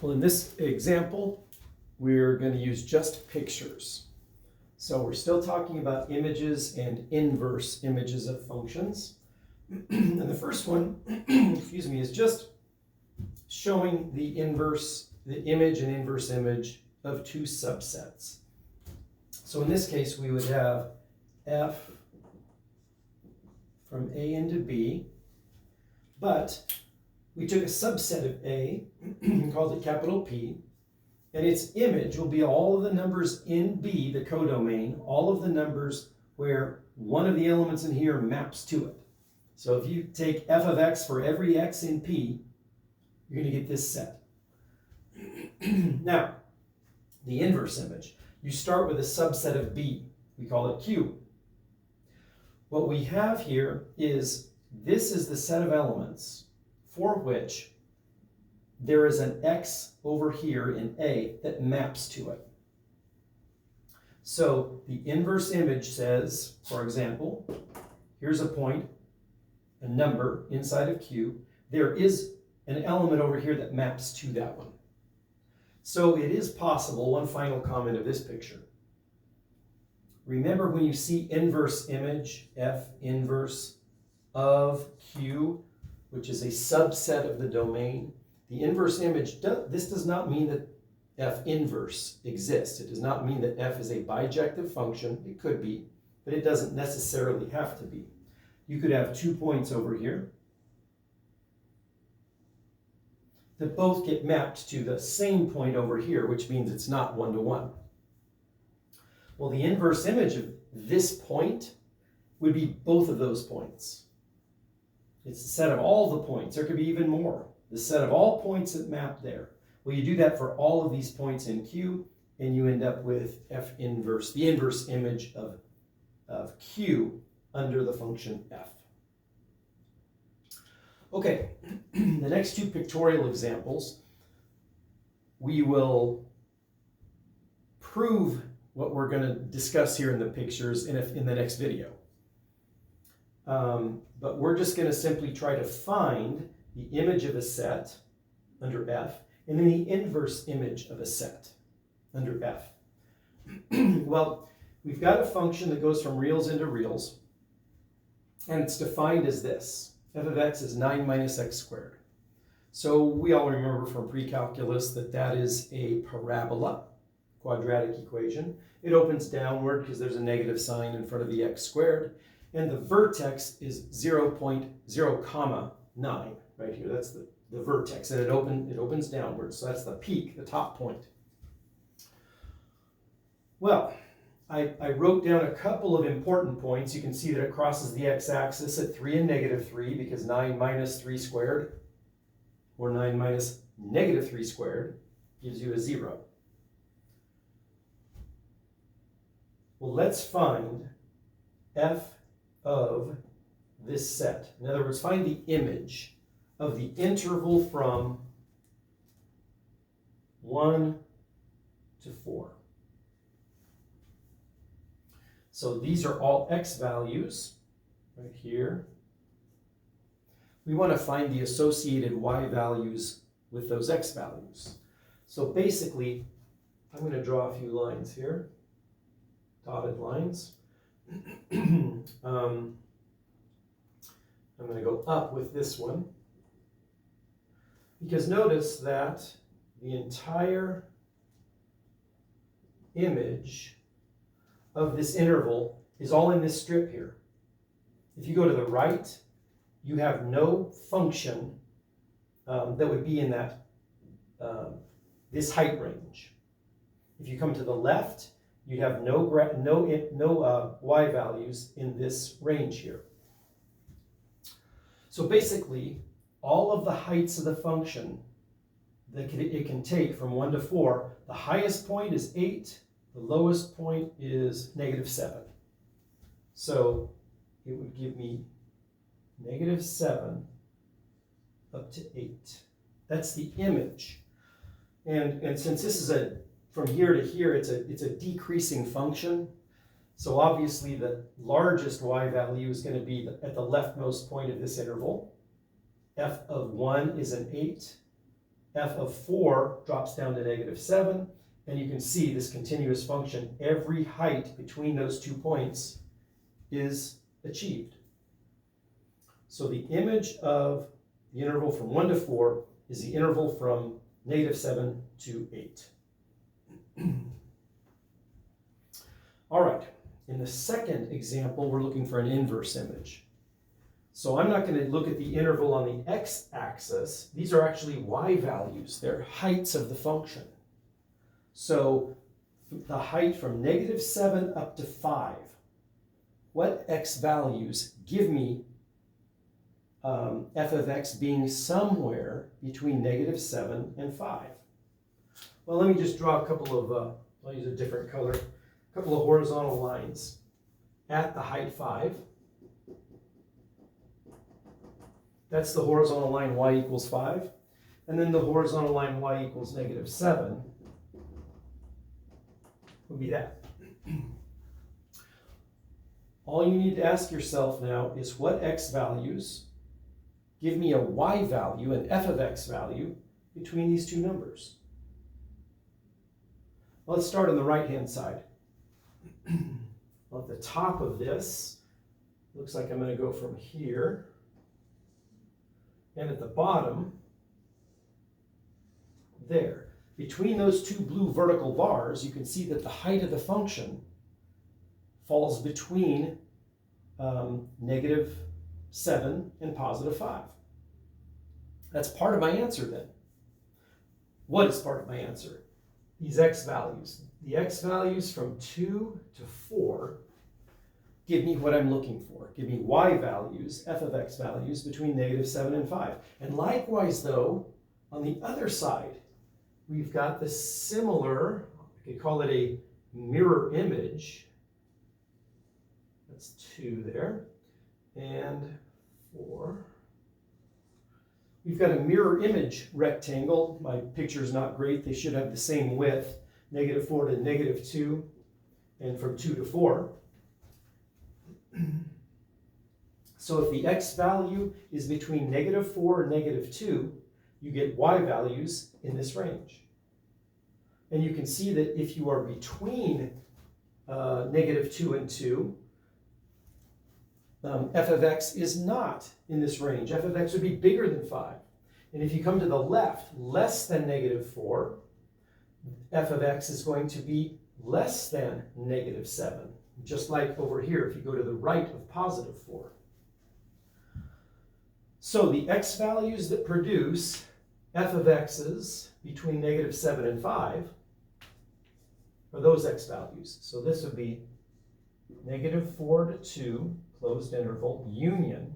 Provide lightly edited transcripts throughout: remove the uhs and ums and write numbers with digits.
Well, in this example, we're going to use just pictures. So we're still talking about images and inverse images of functions. And the first one, excuse me, is just showing the image and inverse image of two subsets. So in this case, we would have f from A into B, but we took a subset of A and called it capital P, and its image will be all of the numbers in B, the codomain, all of the numbers where one of the elements in here maps to it. So if you take f of x for every x in P, you're going to get this set. Now, the inverse image. You start with a subset of B. We call it Q. What we have here is, this is the set of elements for which there is an x over here in A that maps to it. So the inverse image says, for example, here's a point, a number inside of Q. There is an element over here that maps to that one. So it is possible, one final comment of this picture. Remember when you see inverse image, F inverse of Q, which is a subset of the domain, the inverse image, this does not mean that F inverse exists. It does not mean that F is a bijective function. It could be, but it doesn't necessarily have to be. You could have 2 points over here that both get mapped to the same point over here, which means it's not one-to-one. Well, the inverse image of this point would be both of those points. It's the set of all the points. There could be even more. The set of all points that map there. Well, you do that for all of these points in Q, and you end up with F inverse, the inverse image of Q under the function F. Okay, the next two pictorial examples, we will prove what we're going to discuss here in the pictures in the next video. But we're just going to simply try to find the image of a set under F, and then the inverse image of a set under F. Well, we've got a function that goes from reals into reals, and it's defined as this. F of x is 9 minus x squared. So we all remember from pre-calculus that that is a parabola, quadratic equation. It opens downward because there's a negative sign in front of the x squared, and the vertex is 0.0, 9 right here. That's the vertex, and it opens downward, so that's the peak, the top point. Well, I wrote down a couple of important points. You can see that it crosses the x-axis at 3 and negative 3 because 9 minus 3 squared, or 9 minus negative 3 squared, gives you a 0. Well, let's find f of this set. In other words, find the image of the interval from 1 to 4. So these are all x values right here. We want to find the associated y values with those x values. So basically, I'm going to draw a few lines here, dotted lines. I'm going to go up with this one, because notice that the entire image of this interval is all in this strip here. If you go to the right, you have no function that would be in that this height range. If you come to the left, you'd have no y values in this range here. So basically, all of the heights of the function that it can take from 1 to 4, the highest point is 8, the lowest point is negative 7. So it would give me negative 7 up to 8. That's the image. And since this is from here to here, it's a decreasing function. So obviously the largest y value is going to be at the leftmost point of this interval. F of 1 is an 8. f of 4 drops down to negative 7, and you can see this continuous function, every height between those 2 points is achieved. So the image of the interval from 1 to 4 is the interval from negative 7 to 8. All right, in the second example, we're looking for an inverse image. So I'm not going to look at the interval on the x-axis. These are actually y values. They're heights of the function. So the height from negative 7 up to 5, what x values give me f of x being somewhere between negative 7 and 5? Well, let me just draw a couple of, I'll use a different color, a couple of horizontal lines at the height 5. That's the horizontal line y equals 5. And then the horizontal line y equals negative 7 would be that. All you need to ask yourself now is what x values give me a y value, an f of x value, between these two numbers. Well, let's start on the right-hand side. Well, at the top of this, looks like I'm going to go from here. And at the bottom, there. Between those two blue vertical bars, you can see that the height of the function falls between negative 7 and positive 5. That's part of my answer then. What is part of my answer? These x values. The x values from 2 to 4 give me what I'm looking for. Give me y values, f of x values, between negative 7 and 5. And likewise, though, on the other side, we've got the similar, I could call it a mirror image. That's 2 there, and 4. We've got a mirror image rectangle. My picture's not great. They should have the same width, negative 4 to negative 2, and from 2 to 4. So if the x value is between negative 4 and negative 2, you get y values in this range. And you can see that if you are between negative 2 and 2, f of x is not in this range. F of x would be bigger than 5. And if you come to the left, less than negative 4, f of x is going to be less than negative 7. Just like over here, if you go to the right of positive 4. So the x values that produce f of x's between negative 7 and 5 are those x values. So this would be negative 4 to 2, closed interval, union,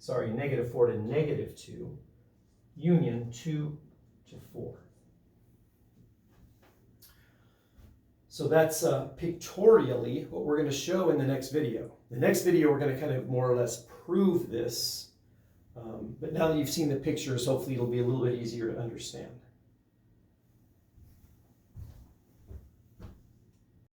negative 4 to negative 2, union 2 to 4. So that's pictorially what we're going to show in the next video. The next video, we're going to kind of more or less prove this. But now that you've seen the pictures, hopefully it'll be a little bit easier to understand.